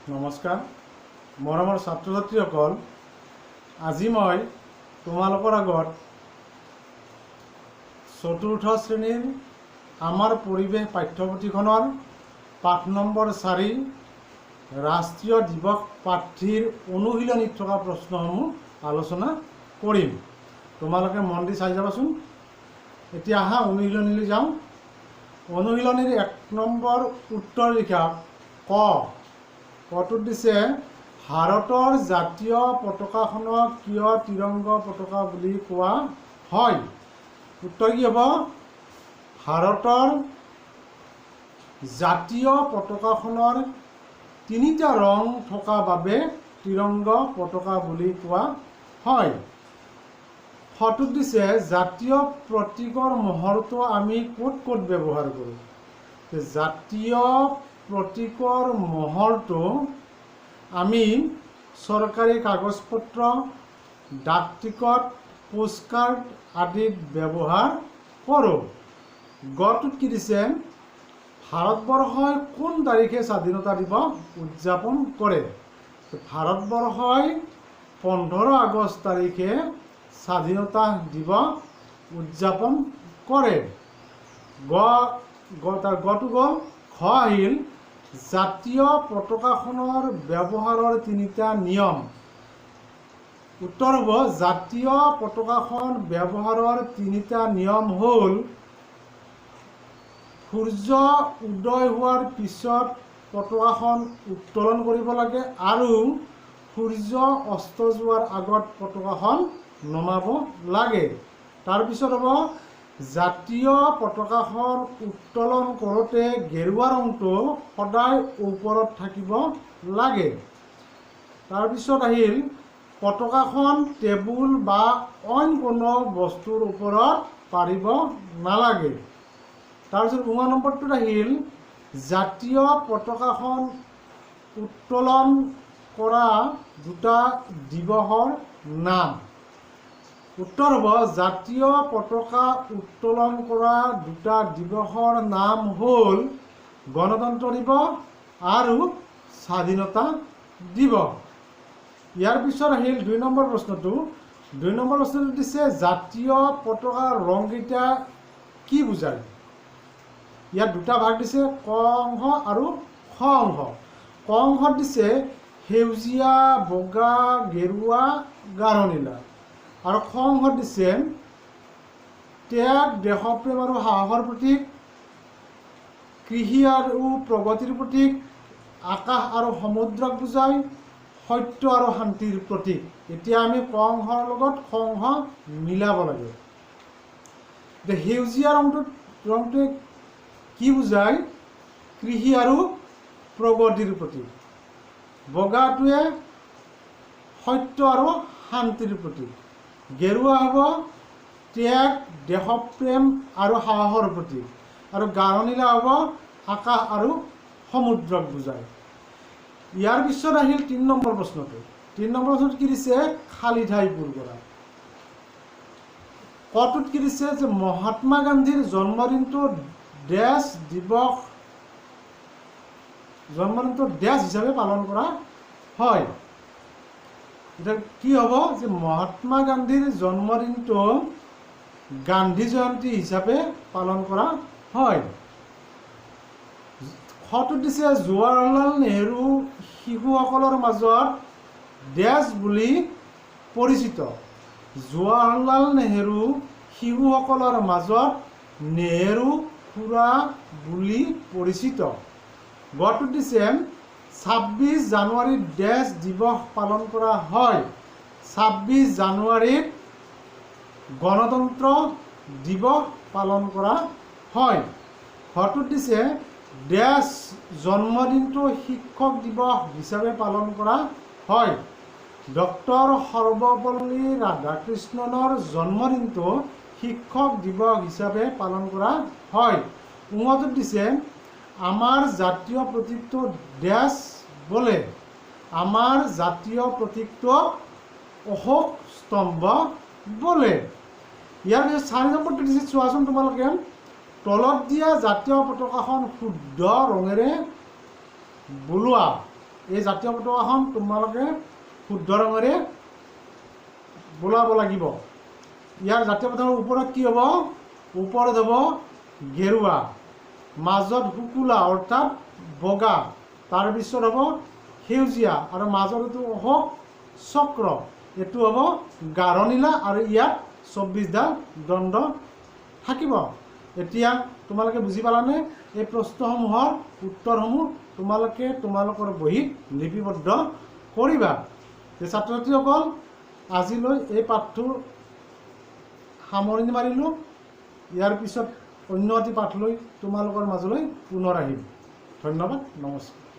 নমস্কাৰ মৰমৰ ছাত্ৰ ছাত্ৰীসকল, আজি মই তোমালোকৰ আগত চতুৰ্থ শ্ৰেণীৰ আমাৰ পৰিৱেশ পাঠ্যপুথিখনৰ পাঠ নম্বৰ 4 ৰাষ্ট্ৰীয় দিৱস প্ৰাৰ্থীৰ অনুশীলনীত থকা প্ৰশ্নসমূহ আলোচনা কৰিম। তোমালোকে মন দি চাই যাবাচোন। এতিয়া আহা অনুশীলনীলৈ যাওঁ। অনুশীলনীৰ 1 নম্বৰ উত্তৰ লিখা। কটোত দিছে, ভাৰতৰ জাতীয় পতাকাখনক কিয় ত্ৰিৰংগ পতাকা বুলি কোৱা হয়? উত্তৰ কি হ'ব? ভাৰতৰ জাতীয় পতাকাখনৰ 3টা ৰং থকা বাবে ত্ৰিৰংগ পতাকা বুলি কোৱা হয়। ফটোত দিছে, জাতীয় প্ৰতীকৰ মহৰটো আমি ক'ত ক'ত ব্যৱহাৰ কৰোঁ? জাতীয় প্ৰতীকৰ মহৰটো আমি চৰকাৰী কাগজ পত্ৰ, ডাক টিকট, পোষ্টকাৰ্ড আদিত ব্যৱহাৰ কৰোঁ। গটোত কি দিছে? ভাৰতবৰ্ষই কোন তাৰিখে স্বাধীনতা দিৱস উদযাপন কৰে? ভাৰতবৰ্ষই 15 আগষ্ট তাৰিখে স্বাধীনতা দিৱস উদযাপন কৰে। গটো গ'ল। খ আহিল, জাতীয় পতাকাখনৰ ব্যৱহাৰৰ 3টা নিয়ম। উত্তৰ হ'ব, জাতীয় পতাকাখন ব্যৱহাৰৰ 3টা নিয়ম হ'ল, সূৰ্য উদয় হোৱাৰ পিছত পতাকাখন উত্তোলন কৰিব লাগে আৰু সূৰ্য অস্ত যোৱাৰ আগত পতাকাখন নমাব লাগে। তাৰপিছত হ'ব, জাতীয় পতাকাখন উত্তোলন কৰোঁতে গেৰুৱা ৰংটো সদায় ওপৰত থাকিব লাগে। তাৰপিছত আহিল, পতাকাখন টেবুল বা অইন কোনো বস্তুৰ ওপৰত পাৰিব নালাগে। তাৰপিছত 9 নম্বৰটোত আহিল, জাতীয় পতাকাখন উত্তোলন কৰা 2টা দিৱসৰ নাম। উত্তৰ হ'ব, জাতীয় পতাকা উত্তোলন কৰা 2টা দিৱসৰ নাম হ'ল গণতন্ত্ৰ দিৱস আৰু স্বাধীনতা দিৱস। ইয়াৰ পিছত আহিল 2 নম্বৰ প্ৰশ্নটো। 2 নম্বৰ প্ৰশ্নটো দিছে, জাতীয় পতাকাৰ ৰংকেইটা কি বুজায়? ইয়াত 2টা ভাগ দিছে, ক অংশ আৰু খ অংশ। ক অংশত দিছে সেউজীয়া, বগা, গেৰুৱা, গাঢ় নীলা। আৰু খ অংশত দিছে ত্যাগ, দেশপ্ৰেম আৰু সাহসৰ প্ৰতীক, কৃষি আৰু প্ৰগতিৰ প্ৰতীক, আকাশ আৰু সমুদ্ৰক বুজায়, সত্য আৰু শান্তিৰ প্ৰতীক। এতিয়া আমি ক অংশৰ লগত খ অংশ মিলাব লাগে। সেউজীয়া ৰংটোৱে কি বুজায়? কৃষি আৰু প্ৰগতিৰ প্ৰতীক। বগাটোৱে সত্য আৰু শান্তিৰ প্ৰতীক। গেৰুৱা হ'ব ত্যাগ, দেশপ্ৰেম আৰু সাহসৰ প্ৰতীক। আৰু গাঢ় নীলা হ'ব আকাশ আৰু সমুদ্ৰক বুজায়। ইয়াৰ পিছত আহিল 3 নম্বৰ প্ৰশ্নটো। 3 নম্বৰ প্ৰশ্নটো কি দিছে? খালী ঠাই পূৰ কৰা। কটোত কি দিছে? যে মহাত্মা গান্ধীৰ জন্মদিনটো ডেছ হিচাপে পালন কৰা হয়। এতিয়া কি হ'ব? যে মহাত্মা গান্ধীৰ জন্মদিনটো গান্ধী জয়ন্তী হিচাপে পালন কৰা হয়। খটোত দিছে, জৱাহৰলাল নেহৰু শিশুসকলৰ মাজত ডেছ বুলি পৰিচিত। জৱাহৰলাল নেহৰু শিশুসকলৰ মাজত নেহৰু খুৰা বুলি পৰিচিত। গটোত দিছে, 26 জানুৱাৰীত ডেছ দিৱস পালন কৰা হয়। 26 জানুৱাৰীত গণতন্ত্ৰ দিৱস পালন কৰা হয়। ঘৰটোত দিছে, ডেছ জন্মদিনটো শিক্ষক দিৱস হিচাপে পালন কৰা হয়। ডক্টৰ সৰ্বপল্লী ৰাধাকৃষ্ণনৰ জন্মদিনটো শিক্ষক দিৱস হিচাপে পালন কৰা হয়। উঙটোত দিছে, আমাৰ জাতীয় প্ৰতীকটো ডেছ বোলে। আমাৰ জাতীয় প্ৰতীকটো অশোক স্তম্ভ বোলে। ইয়াৰ পিছত 4 নম্বৰটো দিছে, চোৱাচোন তোমালোকে। তলত দিয়া জাতীয় পতাকাখন শুদ্ধ ৰঙেৰে বোলোৱা। এই জাতীয় পতাকাখন তোমালোকে শুদ্ধ ৰঙেৰে বোলাব লাগিব। ইয়াৰ জাতীয় পতাকাৰ ওপৰত কি হ'ব? ওপৰত হ'ব গেৰুৱা, মাজত শুকুলা অৰ্থাৎ বগা, তাৰপিছত হ'ব সেউজীয়া আৰু মাজত এইটো অশোক চক্ৰ, এইটো হ'ব গাঢ় নীলা আৰু ইয়াত 24ডাল দণ্ড থাকিব। এতিয়া তোমালোকে বুজি পালানে? এই প্ৰশ্নসমূহৰ উত্তৰসমূহ তোমালোকে তোমালোকৰ বহীত লিপিবদ্ধ কৰিবা। ছাত্ৰ ছাত্ৰীসকল, আজিলৈ এই পাঠটোৰ সামৰণি মাৰিলোঁ। ইয়াৰ পিছত অন্য এটি পাঠ লৈ তোমালোকৰ মাজলৈ পুনৰ আহিম। ধন্যবাদ, নমস্কাৰ।